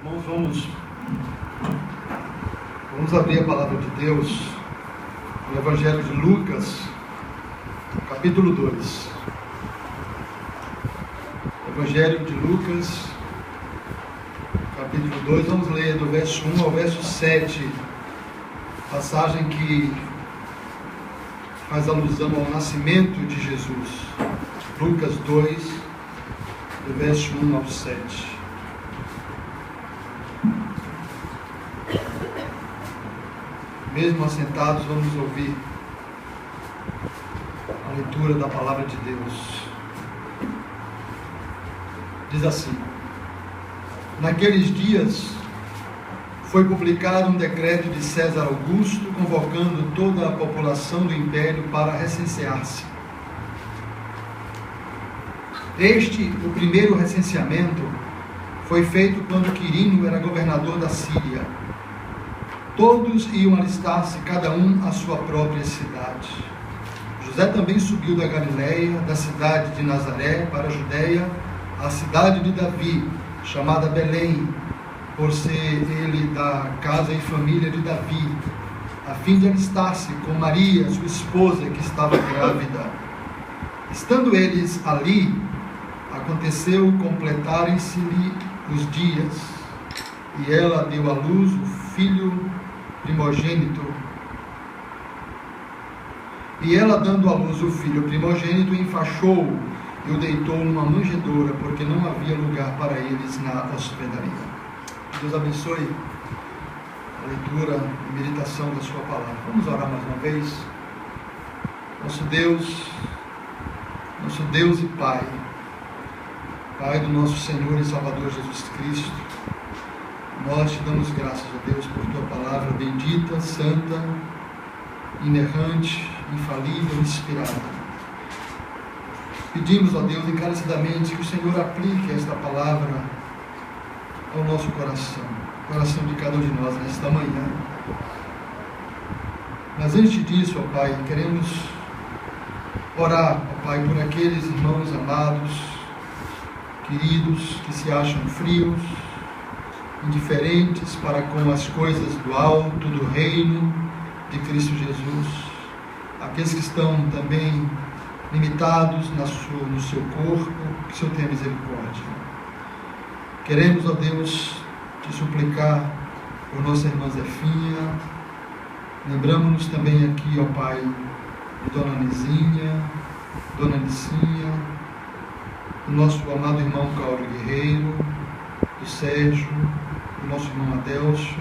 Irmãos, vamos abrir a palavra de Deus no Evangelho de Lucas, capítulo 2. Evangelho de Lucas, capítulo 2, vamos ler do verso 1 ao verso 7, passagem que faz alusão ao nascimento de Jesus. Lucas 2, do verso 1 ao 7. Mesmo assentados, vamos ouvir a leitura da palavra de Deus. Diz assim: naqueles dias foi publicado um decreto de César Augusto, convocando toda a população do império para recensear-se. O primeiro recenseamento, foi feito quando Quirino era governador da Síria. Todos iam alistar-se, cada um à sua própria cidade. José também subiu da Galileia, da cidade de Nazaré, para a Judeia, a cidade de Davi, chamada Belém, por ser ele da casa e família de Davi, a fim de alistar-se com Maria, sua esposa, que estava grávida. Estando eles ali, aconteceu completarem-se-lhe os dias, e ela deu à luz o filho primogênito. E ela, dando à luz o filho primogênito, enfaixou-o e o deitou numa manjedoura, porque não havia lugar para eles na hospedaria. Deus abençoe a leitura e meditação da sua palavra. Vamos orar mais uma vez. Nosso Deus e Pai do nosso Senhor e Salvador Jesus Cristo, nós te damos graças a Deus por tua palavra bendita, santa, inerrante, infalível, inspirada. Pedimos, ó Deus, encarecidamente que o Senhor aplique esta palavra ao nosso coração, coração de cada um de nós nesta manhã. Mas antes disso, ó Pai, queremos orar, ó Pai, por aqueles irmãos amados, queridos, que se acham frios, indiferentes para com as coisas do alto, do reino de Cristo Jesus. Aqueles que estão também limitados no seu corpo, que o Senhor tenha misericórdia. Queremos, ó Deus, te suplicar por nossa irmã Zefinha. Lembramos-nos também aqui, ó Pai, de Dona Nizinha, Dona Nicinha, do nosso amado irmão Cláudio Guerreiro, do Sérgio, do nosso irmão Adelcio,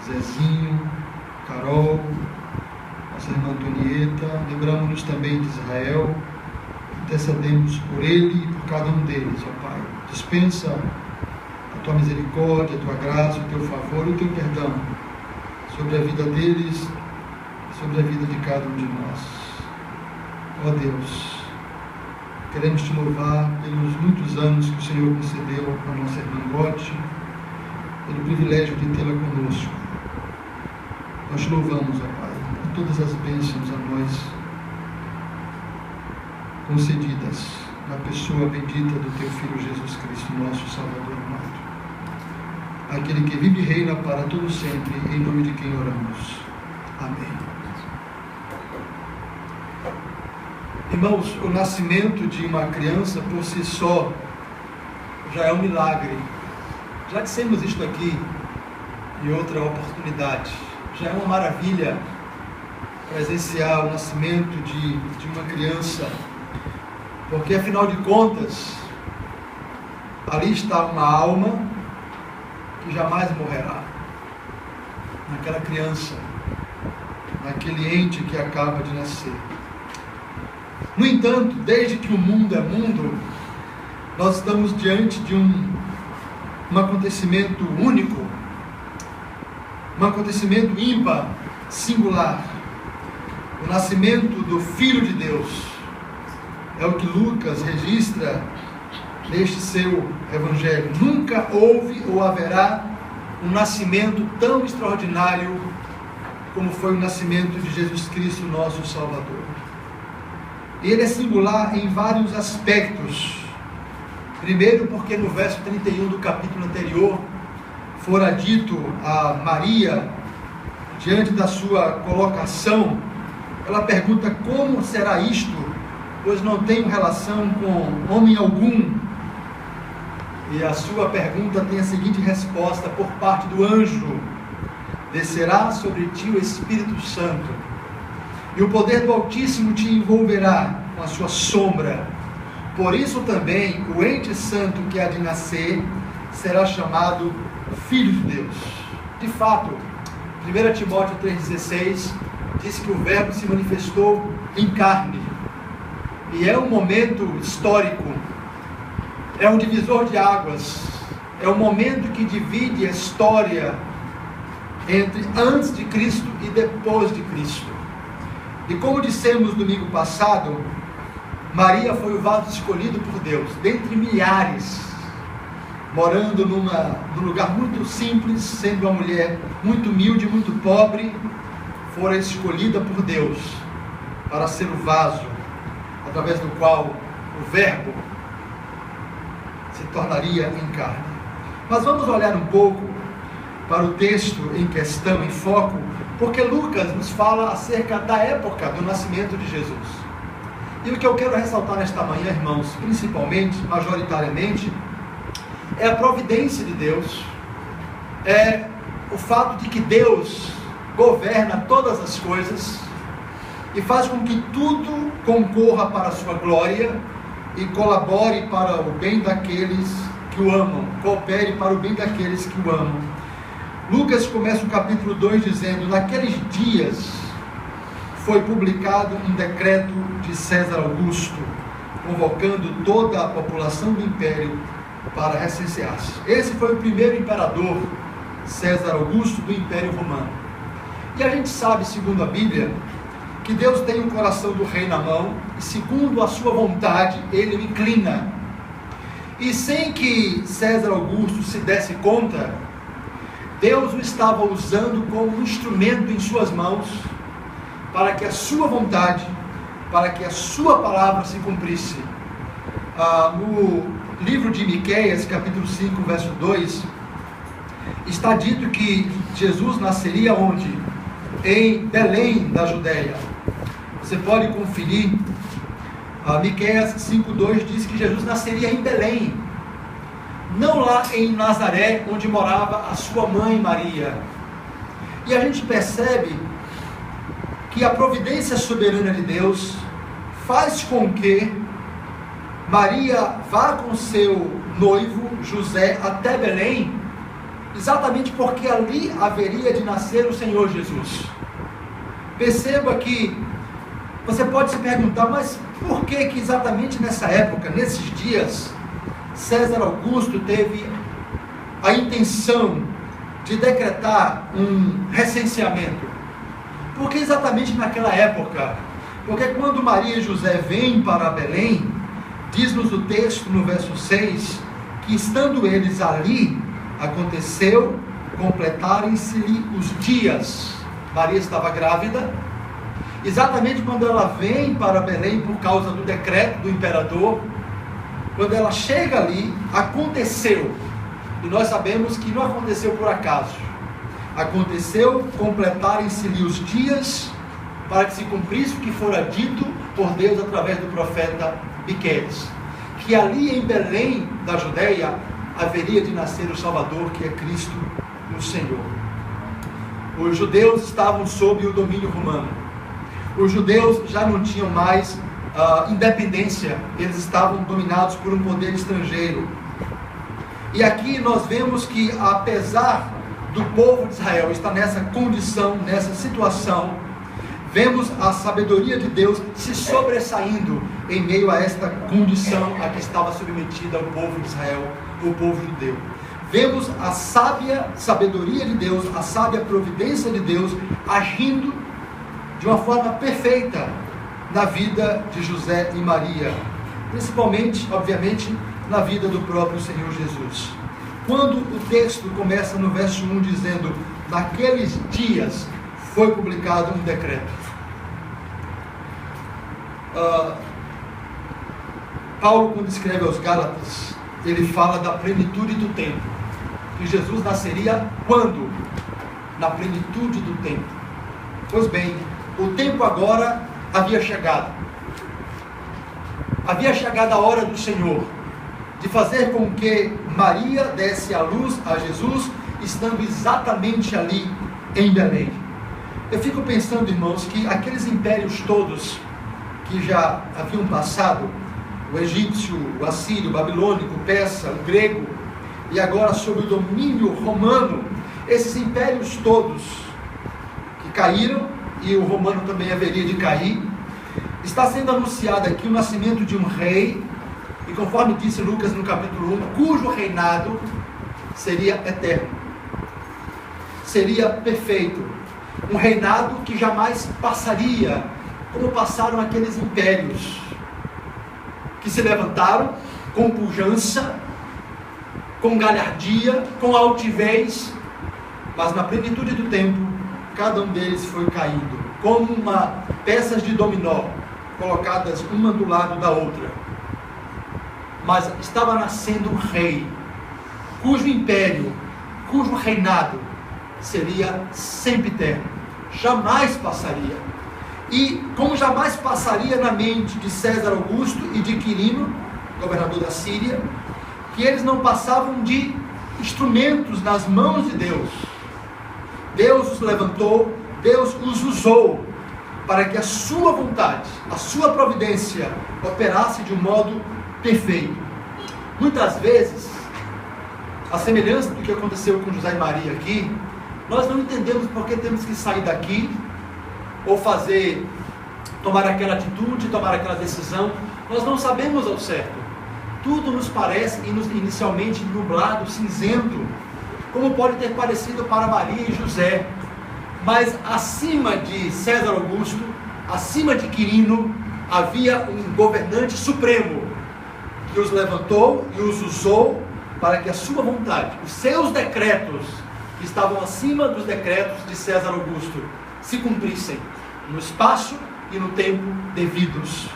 Zezinho, Carol, nossa irmã Antonieta. Lembramos-nos também de Israel, intercedemos por ele e por cada um deles, ó Pai. Dispensa a tua misericórdia, a tua graça, o teu favor e o teu perdão sobre a vida deles, sobre a vida de cada um de nós. Ó Deus, queremos te louvar pelos muitos anos que o Senhor concedeu à nossa irmã Gotti, pelo privilégio de tê-la conosco. Nós te louvamos, ó Pai, por todas as bênçãos a nós concedidas na pessoa bendita do teu Filho Jesus Cristo, nosso Salvador amado. Aquele que vive e reina para todo sempre, em nome de quem oramos. Amém. Irmãos, o nascimento de uma criança por si só já é um milagre. Já dissemos isto aqui em outra oportunidade. Já é uma maravilha presenciar o nascimento de uma criança, porque afinal de contas, ali está uma alma que jamais morrerá. Naquela criança, naquele ente que acaba de nascer. No entanto, desde que o mundo é mundo, nós estamos diante de um acontecimento único, um acontecimento ímpar, singular. O nascimento do Filho de Deus. É o que Lucas registra neste seu Evangelho. Nunca houve ou haverá um nascimento tão extraordinário como foi o nascimento de Jesus Cristo, nosso Salvador. Ele é singular em vários aspectos. Primeiro, porque no verso 31 do capítulo anterior, fora dito a Maria, diante da sua colocação, ela pergunta: como será isto, pois não tenho relação com homem algum? E a sua pergunta tem a seguinte resposta por parte do anjo: descerá sobre ti o Espírito Santo, e o poder do Altíssimo te envolverá com a sua sombra. Por isso também o ente santo que há de nascer será chamado Filho de Deus. De fato, 1 Timóteo 3,16 diz que o Verbo se manifestou em carne. E é um momento histórico, é um divisor de águas, é um momento que divide a história entre antes de Cristo e depois de Cristo. E como dissemos domingo passado, Maria foi o vaso escolhido por Deus, dentre milhares, morando num lugar muito simples, sendo uma mulher muito humilde, muito pobre, fora escolhida por Deus para ser o vaso através do qual o Verbo se tornaria em carne. Mas vamos olhar um pouco para o texto em questão, em foco, porque Lucas nos fala acerca da época do nascimento de Jesus. E o que eu quero ressaltar nesta manhã, irmãos, principalmente, majoritariamente, é a providência de Deus, é o fato de que Deus governa todas as coisas e faz com que tudo concorra para a sua glória e colabore para o bem daqueles que o amam, coopere para o bem daqueles que o amam. Lucas começa o capítulo 2 dizendo: naqueles dias foi publicado um decreto de César Augusto, convocando toda a população do império para recensear-se. Esse foi o primeiro imperador, César Augusto, do Império Romano. E a gente sabe, segundo a Bíblia, que Deus tem o coração do rei na mão, e segundo a sua vontade, ele o inclina. E sem que César Augusto se desse conta, Deus o estava usando como um instrumento em suas mãos, para que a sua vontade, para que a sua palavra se cumprisse. No livro de Miqueias, capítulo 5, verso 2, está dito que Jesus nasceria onde? Em Belém da Judéia. Você pode conferir, Miqueias 5,2 diz que Jesus nasceria em Belém, não lá em Nazaré, onde morava a sua mãe Maria. E a gente percebe que a providência soberana de Deus faz com que Maria vá com seu noivo José até Belém, exatamente porque ali haveria de nascer o Senhor Jesus. Perceba que você pode se perguntar: mas por que exatamente nessa época, nesses dias, César Augusto teve a intenção de decretar um recenseamento? Porque exatamente naquela época, porque quando Maria e José vêm para Belém, diz-nos o texto no verso 6, que estando eles ali, aconteceu completarem-se-lhe os dias. Maria estava grávida, exatamente quando ela vem para Belém por causa do decreto do imperador. Quando ela chega ali, aconteceu, e nós sabemos que não aconteceu por acaso. Aconteceu completarem-se-lhe os dias para que se cumprisse o que fora dito por Deus através do profeta Miqueias, que ali em Belém da Judéia haveria de nascer o Salvador, que é Cristo o Senhor. Os judeus estavam sob o domínio romano. Os judeus já não tinham mais independência, eles estavam dominados por um poder estrangeiro. E aqui nós vemos que, apesar do povo de Israel estar nessa condição, nessa situação, vemos a sabedoria de Deus se sobressaindo em meio a esta condição a que estava submetida o povo de Israel, o povo judeu. Vemos a sábia sabedoria de Deus, a sábia providência de Deus agindo de uma forma perfeita na vida de José e Maria, principalmente, obviamente, na vida do próprio Senhor Jesus. Quando o texto começa no verso 1 dizendo: naqueles dias foi publicado um decreto. Paulo, quando escreve aos Gálatas, ele fala da plenitude do tempo. que Jesus nasceria quando? Na plenitude do tempo. Pois bem, o tempo agora havia chegado. Havia chegado a hora do Senhor de fazer com que Maria desse à luz a Jesus, estando exatamente ali em Belém. Eu fico pensando, irmãos, que aqueles impérios todos que já haviam passado, o egípcio, o assírio, o babilônico, o persa, o grego, e agora sob o domínio romano, esses impérios todos que caíram, e o romano também haveria de cair, está sendo anunciado aqui o nascimento de um rei, e conforme disse Lucas no capítulo 1, cujo reinado seria eterno, seria perfeito, um reinado que jamais passaria, como passaram aqueles impérios, que se levantaram com pujança, com galhardia, com altivez, mas na plenitude do tempo, cada um deles foi caindo, como peças de dominó, colocadas uma do lado da outra. Mas estava nascendo um rei, cujo império, cujo reinado seria sempre eterno, jamais passaria. E como jamais passaria na mente de César Augusto e de Quirino, governador da Síria, que eles não passavam de instrumentos nas mãos de Deus. Deus os levantou, Deus os usou para que a sua vontade, a sua providência operasse de um modo perfeito. Muitas vezes, a semelhança do que aconteceu com José e Maria aqui, nós não entendemos por que temos que sair daqui ou tomar aquela atitude, tomar aquela decisão. Nós não sabemos ao certo. Tudo nos parece inicialmente nublado, cinzento, como pode ter parecido para Maria e José. Mas acima de César Augusto, acima de Quirino, havia um governante supremo que os levantou e os usou para que a sua vontade, os seus decretos, que estavam acima dos decretos de César Augusto, se cumprissem no espaço e no tempo devidos.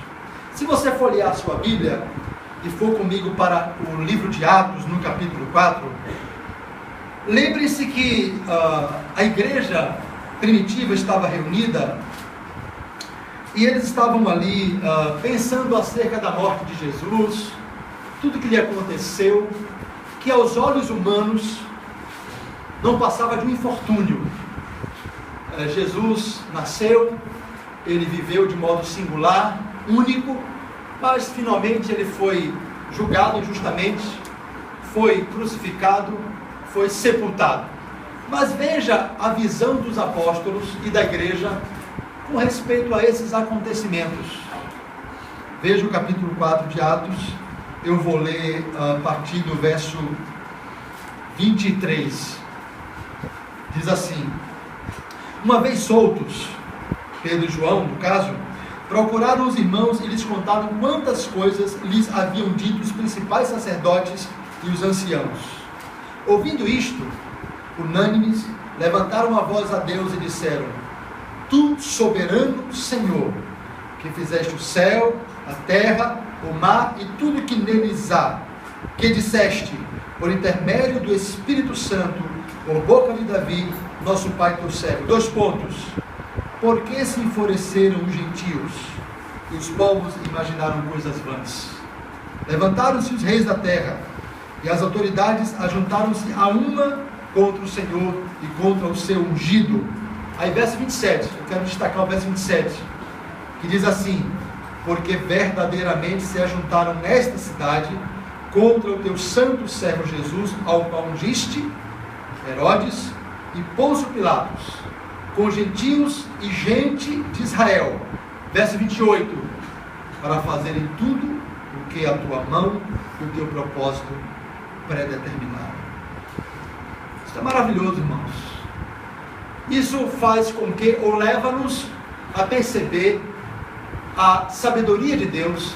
Se você folhear a sua Bíblia e for comigo para o livro de Atos, no capítulo 4, lembre-se que a igreja primitiva estava reunida e eles estavam ali pensando acerca da morte de Jesus, tudo que lhe aconteceu, que aos olhos humanos não passava de um infortúnio. Jesus nasceu, ele viveu de modo singular, único, mas finalmente ele foi julgado injustamente, foi crucificado, foi sepultado. Mas veja a visão dos apóstolos e da igreja com respeito a esses acontecimentos. Veja o capítulo 4 de Atos, eu vou ler a partir do verso 23. Diz assim: uma vez soltos, Pedro e João, no caso, procuraram os irmãos e lhes contaram quantas coisas lhes haviam dito os principais sacerdotes e os anciãos. Ouvindo isto, unânimes, levantaram a voz a Deus e disseram: Tu, soberano Senhor, que fizeste o céu, a terra, o mar e tudo que neles há, que disseste, por intermédio do Espírito Santo, por boca de Davi, nosso pai teu servo. 2 pontos. Por que se enfureceram os gentios e os povos imaginaram coisas vãs? Levantaram-se os reis da terra e as autoridades ajuntaram-se a uma contra o Senhor e contra o seu ungido. Aí verso 27, eu quero destacar o verso 27, que diz assim: porque verdadeiramente se ajuntaram nesta cidade contra o teu santo servo Jesus, ao qual ungiste, Herodes e Pôncio Pilatos, com gentios e gente de Israel. Verso 28, para fazerem tudo o que a tua mão e o teu propósito predeterminaram. Isso é maravilhoso, irmãos. Isso faz com que, ou leva-nos a perceber a sabedoria de Deus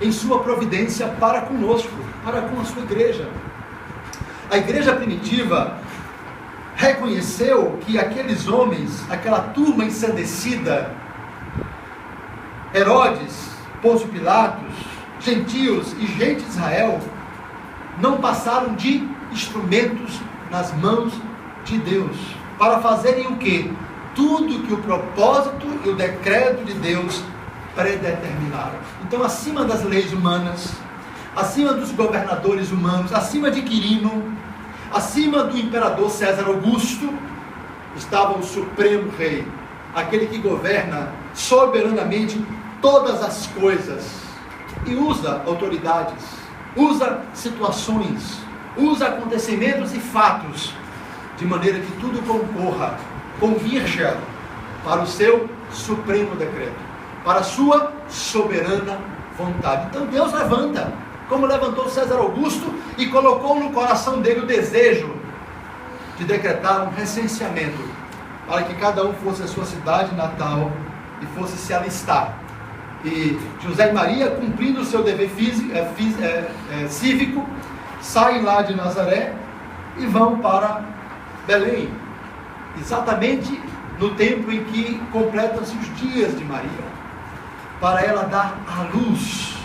em sua providência para conosco, para com a sua igreja. A igreja primitiva reconheceu que aqueles homens, aquela turma ensandecida, Herodes, Pôncio Pilatos, gentios e gente de Israel, não passaram de instrumentos nas mãos de Deus, para fazerem o quê? Tudo que o propósito e o decreto de Deus predeterminaram. Então, acima das leis humanas, acima dos governadores humanos, acima de Quirino, acima do imperador César Augusto, estava o Supremo Rei, aquele que governa soberanamente todas as coisas e usa autoridades, usa situações, usa acontecimentos e fatos, de maneira que tudo convirja para o seu supremo decreto, para a sua soberana vontade. Então Deus levanta, como levantou César Augusto e colocou no coração dele o desejo de decretar um recenseamento, para que cada um fosse a sua cidade natal e fosse se alistar. E José e Maria, cumprindo o seu dever cívico, saem lá de Nazaré e vão para Belém, exatamente no tempo em que completam-se os dias de Maria, para ela dar à luz.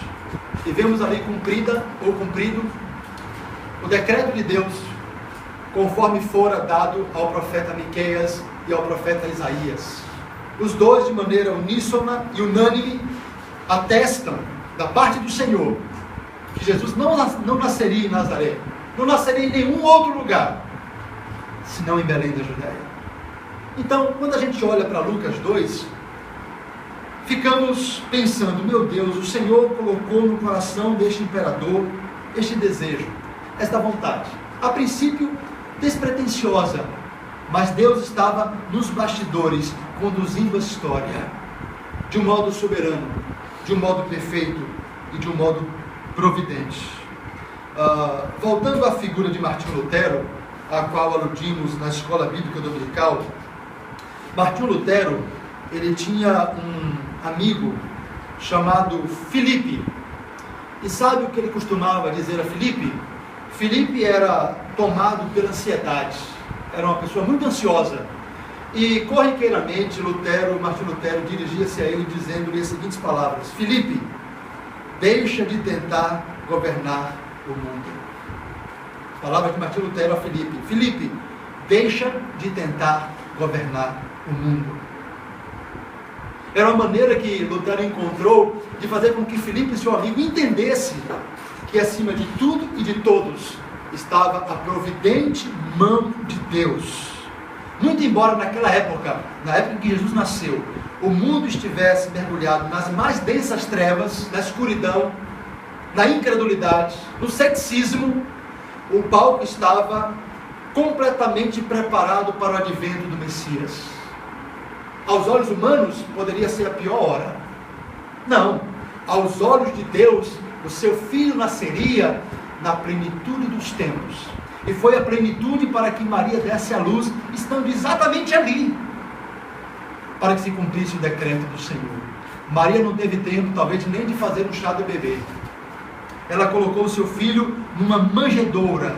E vemos ali cumprido o decreto de Deus, conforme fora dado ao profeta Miqueias e ao profeta Isaías. Os dois, de maneira uníssona e unânime, atestam da parte do Senhor que Jesus não nasceria em Nazaré, não nasceria em nenhum outro lugar, senão em Belém da Judéia. Então, quando a gente olha para Lucas 2, ficamos pensando, meu Deus, o Senhor colocou no coração deste imperador este desejo, esta vontade, a princípio despretensiosa, mas Deus estava nos bastidores, conduzindo a história, de um modo soberano, de um modo perfeito e de um modo providente. Voltando à figura de Martinho Lutero, a qual aludimos na escola bíblica dominical, Martinho Lutero, ele tinha um amigo chamado Filipe. E sabe o que ele costumava dizer a Filipe? Filipe era tomado pela ansiedade, era uma pessoa muito ansiosa. E corriqueiramente Martinho Lutero dirigia-se a ele dizendo-lhe as seguintes palavras: Filipe, deixa de tentar governar o mundo. Palavras de Martinho Lutero a Filipe: Filipe, deixa de tentar governar o mundo. Era uma maneira que Lutero encontrou de fazer com que Filipe, seu amigo, entendesse que acima de tudo e de todos estava a providente mão de Deus. Muito embora naquela época, na época em que Jesus nasceu, o mundo estivesse mergulhado nas mais densas trevas, na escuridão, na incredulidade, no ceticismo, o palco estava completamente preparado para o advento do Messias. Aos olhos humanos, poderia ser a pior hora. Não, aos olhos de Deus, o seu filho nasceria na plenitude dos tempos. E foi a plenitude para que Maria desse à luz, estando exatamente ali, para que se cumprisse o decreto do Senhor. Maria não teve tempo, talvez, nem de fazer um chá de bebê. Ela colocou o seu filho numa manjedoura,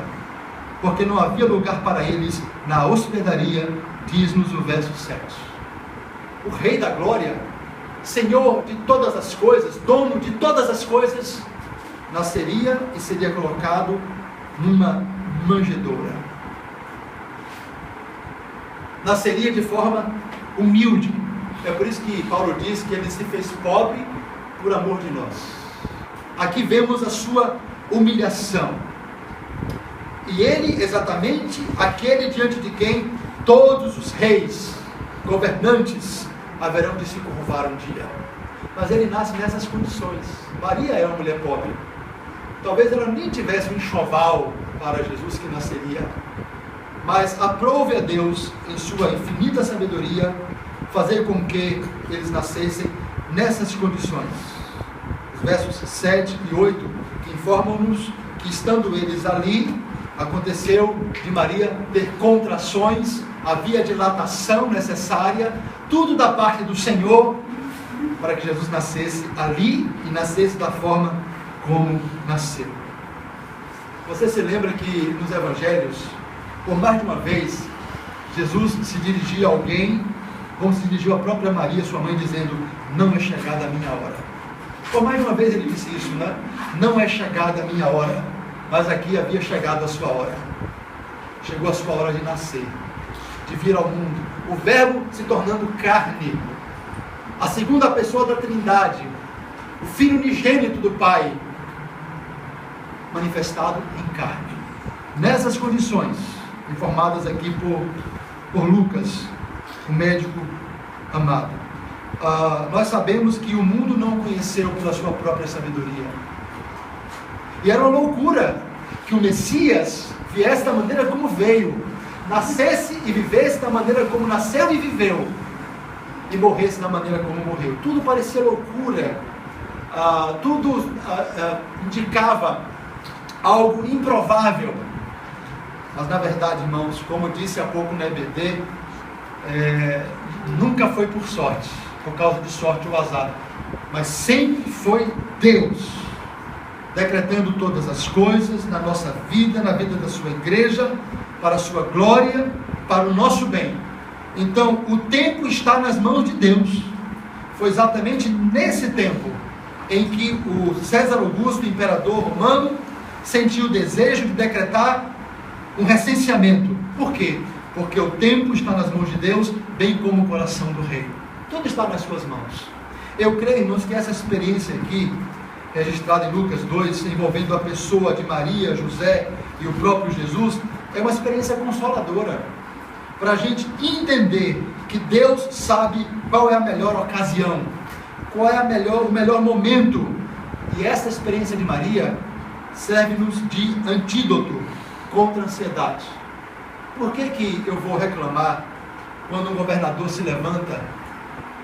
porque não havia lugar para eles na hospedaria, diz-nos o verso 7. O Rei da Glória, Senhor de todas as coisas, dono de todas as coisas, nasceria e seria colocado numa manjedoura. Nasceria de forma humilde. É por isso que Paulo diz que ele se fez pobre por amor de nós. Aqui vemos a sua humilhação. E ele, exatamente, aquele diante de quem todos os reis, governantes, haverão de se curvar um dia. Mas ele nasce nessas condições. Maria é uma mulher pobre. Talvez ela nem tivesse um enxoval para Jesus que nasceria. Mas aprove a Deus, em sua infinita sabedoria, fazer com que eles nascessem nessas condições. Os versos 7 e 8 informam-nos que, estando eles ali, aconteceu de Maria ter contrações, havia dilatação necessária, tudo da parte do Senhor, para que Jesus nascesse ali e nascesse da forma como nasceu. Você se lembra que nos evangelhos, por mais de uma vez, Jesus se dirigia a alguém, como se dirigiu à própria Maria, sua mãe, dizendo: não é chegada a minha hora. Por mais de uma vez ele disse isso, né? Não é chegada a minha hora, mas aqui havia chegado a sua hora. chegou a sua hora de nascer, de vir ao mundo. O Verbo se tornando carne, a segunda pessoa da Trindade, o Filho unigênito do Pai, manifestado em carne. Nessas condições, informadas aqui por Lucas, o médico amado, nós sabemos que o mundo não o conheceu pela sua própria sabedoria. E era uma loucura que o Messias viesse da maneira como veio, nascesse e vivesse da maneira como nasceu e viveu, e morresse da maneira como morreu. Tudo parecia loucura, tudo indicava algo improvável. Mas na verdade, irmãos, como disse há pouco no EBD, nunca foi por sorte, por causa de sorte ou azar, mas sempre foi Deus decretando todas as coisas na nossa vida, na vida da sua igreja, para a sua glória, para o nosso bem. Então, o tempo está nas mãos de Deus. Foi exatamente nesse tempo em que o César Augusto, imperador romano, sentiu o desejo de decretar um recenseamento. Por quê? Porque o tempo está nas mãos de Deus, bem como o coração do rei. Tudo está nas suas mãos. Eu creio, irmãos, que essa experiência aqui, registrada em Lucas 2, envolvendo a pessoa de Maria, José e o próprio Jesus, é uma experiência consoladora, para a gente entender que Deus sabe qual é a melhor ocasião, qual é o melhor momento. E essa experiência de Maria serve-nos de antídoto contra a ansiedade. Por que eu vou reclamar quando um governador se levanta?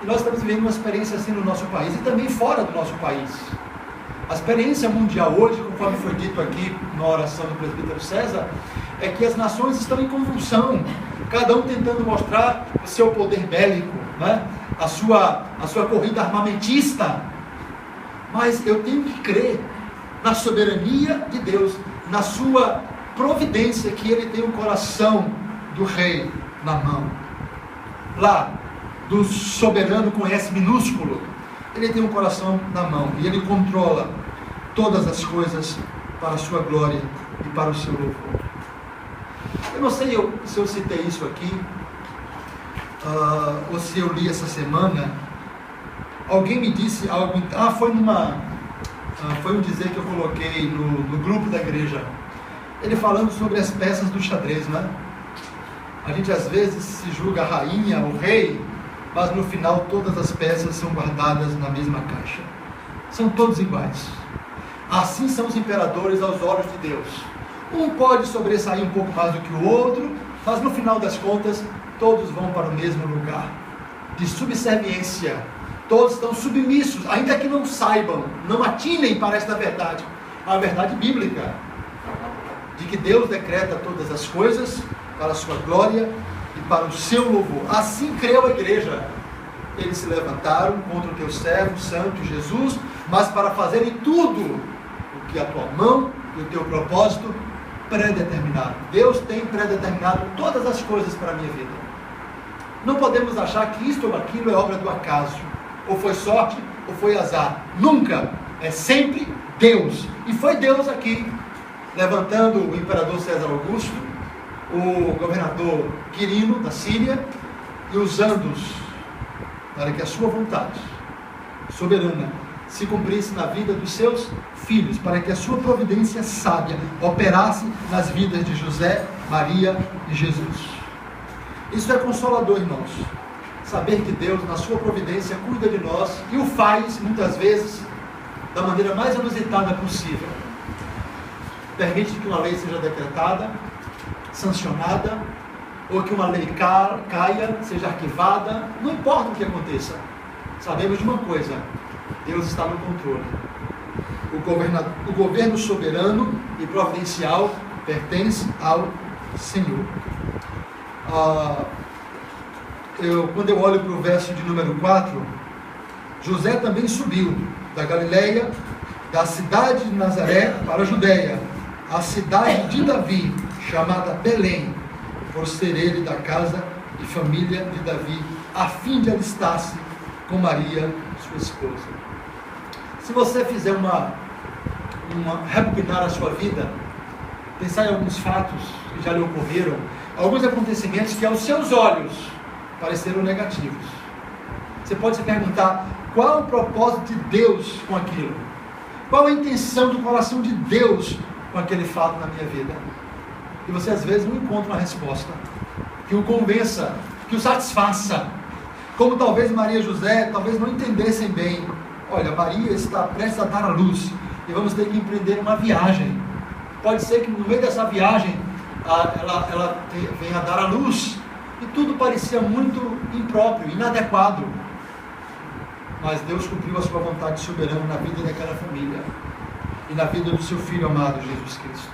E nós estamos vivendo uma experiência assim no nosso país e também fora do nosso país. A experiência mundial hoje, conforme foi dito aqui na oração do presbítero César, é que as nações estão em convulsão, cada um tentando mostrar o seu poder bélico, né? a sua corrida armamentista. Mas eu tenho que crer na soberania de Deus, na sua providência, que Ele tem o coração do rei na mão. Lá, do soberano com S minúsculo, Ele tem um coração na mão e Ele controla todas as coisas para a sua glória e para o seu louvor. Eu não sei se eu citei isso aqui, ou se eu li essa semana. Alguém me disse algo, foi um dizer que eu coloquei no grupo da igreja, ele falando sobre as peças do xadrez, né? A gente às vezes se julga a rainha, o rei, mas no final todas as peças são guardadas na mesma caixa. São todos iguais. Assim são os imperadores aos olhos de Deus. Um pode sobressair um pouco mais do que o outro, mas no final das contas, todos vão para o mesmo lugar de subserviência. Todos estão submissos, ainda que não saibam, não atinem para esta verdade, a verdade bíblica, de que Deus decreta todas as coisas para a sua glória e para o seu louvor. Assim creu a igreja. Eles se levantaram contra o teu servo santo Jesus, mas para fazerem tudo o que a tua mão e o teu propósito predeterminado. Deus tem predeterminado todas as coisas para a minha vida. Não podemos achar que isto ou aquilo é obra do acaso, ou foi sorte, ou foi azar. Nunca. É sempre Deus. E foi Deus aqui, levantando o imperador César Augusto, o governador Quirino da Síria, e usando-os para que a sua vontade soberana se cumprisse na vida dos seus filhos, para que a sua providência sábia operasse nas vidas de José, Maria e Jesus. Isso é consolador, irmãos. Saber que Deus, na sua providência, cuida de nós e o faz, muitas vezes, da maneira mais inusitada possível. Permite que uma lei seja decretada, sancionada, ou que uma lei caia, seja arquivada, não importa o que aconteça. Sabemos de uma coisa: Deus está no controle. O governo soberano e providencial pertence ao Senhor. Quando eu olho para o verso de número 4, José também subiu da Galileia, da cidade de Nazaré para a Judéia, a cidade de Davi, chamada Belém, por ser ele da casa e família de Davi, a fim de alistar-se com Maria, sua esposa. Se você fizer rebobinar a sua vida, pensar em alguns fatos que já lhe ocorreram, alguns acontecimentos que aos seus olhos pareceram negativos. Você pode se perguntar, qual o propósito de Deus com aquilo? Qual a intenção do coração de Deus com aquele fato na minha vida? E você às vezes não encontra uma resposta que o convença, que o satisfaça. Como talvez Maria e José talvez não entendessem bem. Olha, Maria está prestes a dar à luz e vamos ter que empreender uma viagem. Pode ser que no meio dessa viagem ela venha a dar à luz, e tudo parecia muito impróprio, inadequado. Mas Deus cumpriu a sua vontade soberana na vida daquela família e na vida do seu Filho amado, Jesus Cristo.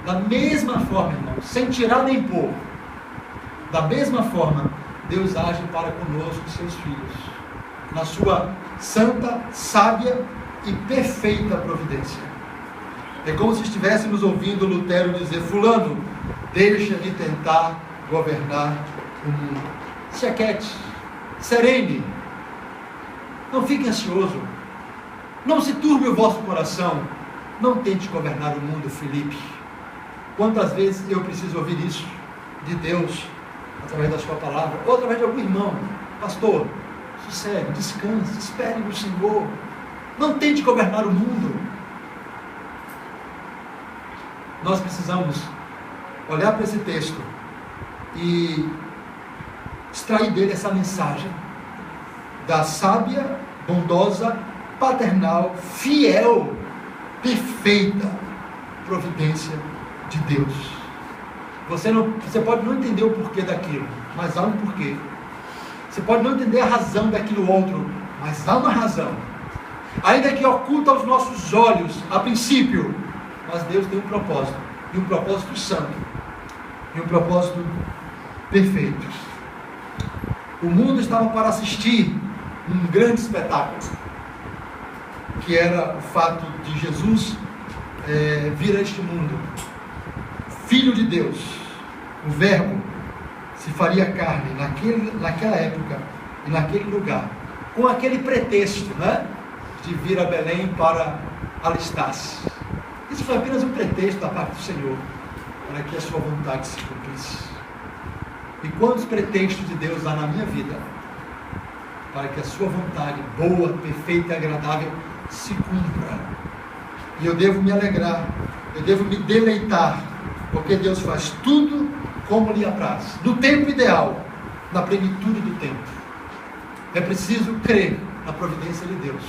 Da mesma forma, irmãos, sem tirar nem pôr, da mesma forma, Deus age para conosco, seus filhos, na sua santa, sábia e perfeita providência. É como se estivéssemos ouvindo Lutero dizer: fulano, deixa de tentar governar o mundo. Se aquiete, serene, não fique ansioso, não se turbe o vosso coração, não tente governar o mundo, Filipe. Quantas vezes eu preciso ouvir isso de Deus, através da sua palavra, ou através de algum irmão: pastor, sossegue, descanse, espere no Senhor, não tente governar o mundo. Nós precisamos olhar para esse texto e extrair dele essa mensagem da sábia, bondosa, paternal, fiel, perfeita providência de Deus. Você pode não entender o porquê daquilo, mas há um porquê. Você pode não entender a razão daquilo outro, mas há uma razão. Ainda que oculta aos nossos olhos, a princípio, mas Deus tem um propósito, e um propósito santo, e um propósito perfeito. O mundo estava para assistir um grande espetáculo, que era o fato de Jesus vir a este mundo, Filho de Deus, o Verbo se faria carne naquela época e naquele lugar, com aquele pretexto, né, de vir a Belém para alistar-se. Isso foi apenas um pretexto da parte do Senhor, para que a sua vontade se cumprisse. E quantos pretextos de Deus há na minha vida, para que a sua vontade, boa, perfeita e agradável, se cumpra. E eu devo me alegrar, eu devo me deleitar, porque Deus faz tudo como lhe apraz, no tempo ideal, na plenitude do tempo. É preciso crer na providência de Deus.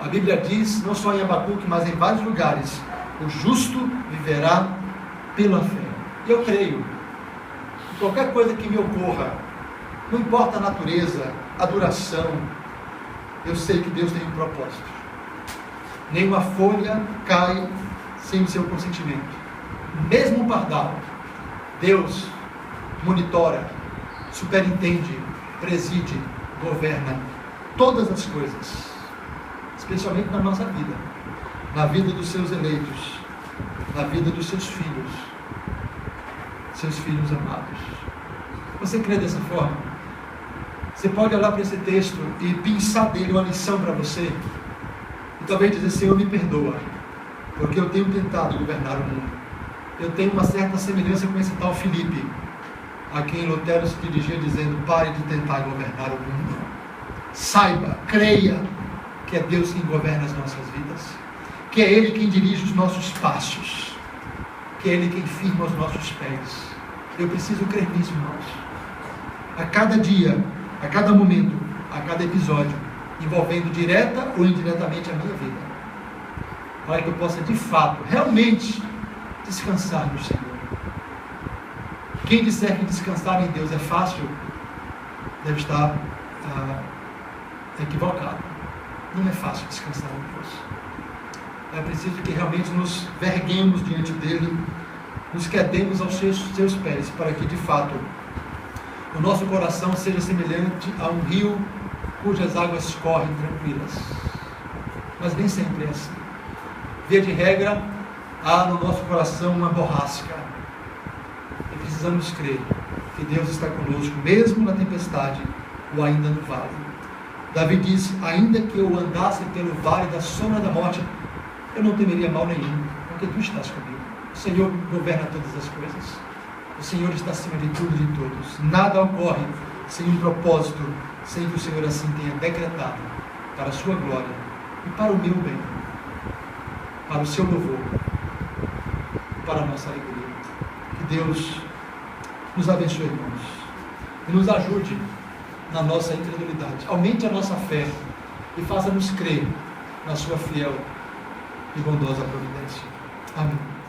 A Bíblia diz, não só em Abacuque, mas em vários lugares: o justo viverá pela fé. E eu creio que qualquer coisa que me ocorra, não importa a natureza, a duração, eu sei que Deus tem um propósito. Nenhuma folha cai sem o seu consentimento. Mesmo um pardal, Deus monitora, superintende, preside, governa todas as coisas, especialmente na nossa vida, na vida dos seus eleitos, na vida dos seus filhos amados. Você crê dessa forma? Você pode olhar para esse texto e pensar dele uma lição para você, e talvez dizer: Senhor, me perdoa, porque eu tenho tentado governar o mundo. Eu tenho uma certa semelhança com esse tal Filipe, a quem Lutero se dirigia dizendo: pare de tentar governar o mundo. Saiba, creia que é Deus quem governa as nossas vidas, que é Ele quem dirige os nossos passos, que é Ele quem firma os nossos pés. Eu preciso crer nisso, irmãos. A cada dia, a cada momento, a cada episódio, envolvendo direta ou indiretamente a minha vida, para que eu possa de fato, realmente descansar no Senhor. Quem disser que descansar em Deus é fácil, deve estar equivocado. Não é fácil descansar em Deus. É preciso que realmente nos verguemos diante dele, nos quedemos aos seus pés, para que de fato o nosso coração seja semelhante a um rio cujas águas correm tranquilas. Mas nem sempre é assim. Via de regra, há no nosso coração uma borrasca, e precisamos crer que Deus está conosco, mesmo na tempestade ou ainda no vale. Davi disse: ainda que eu andasse pelo vale da sombra da morte, eu não temeria mal nenhum, porque tu estás comigo. O Senhor governa todas as coisas. O Senhor está acima de tudo e de todos. Nada ocorre sem um propósito, sem que o Senhor assim tenha decretado para a sua glória e para o meu bem, para o seu louvor, para a nossa alegria. Que Deus nos abençoe, irmãos, e nos ajude na nossa incredulidade. Aumente a nossa fé e faça-nos crer na sua fiel e bondosa providência. Amém.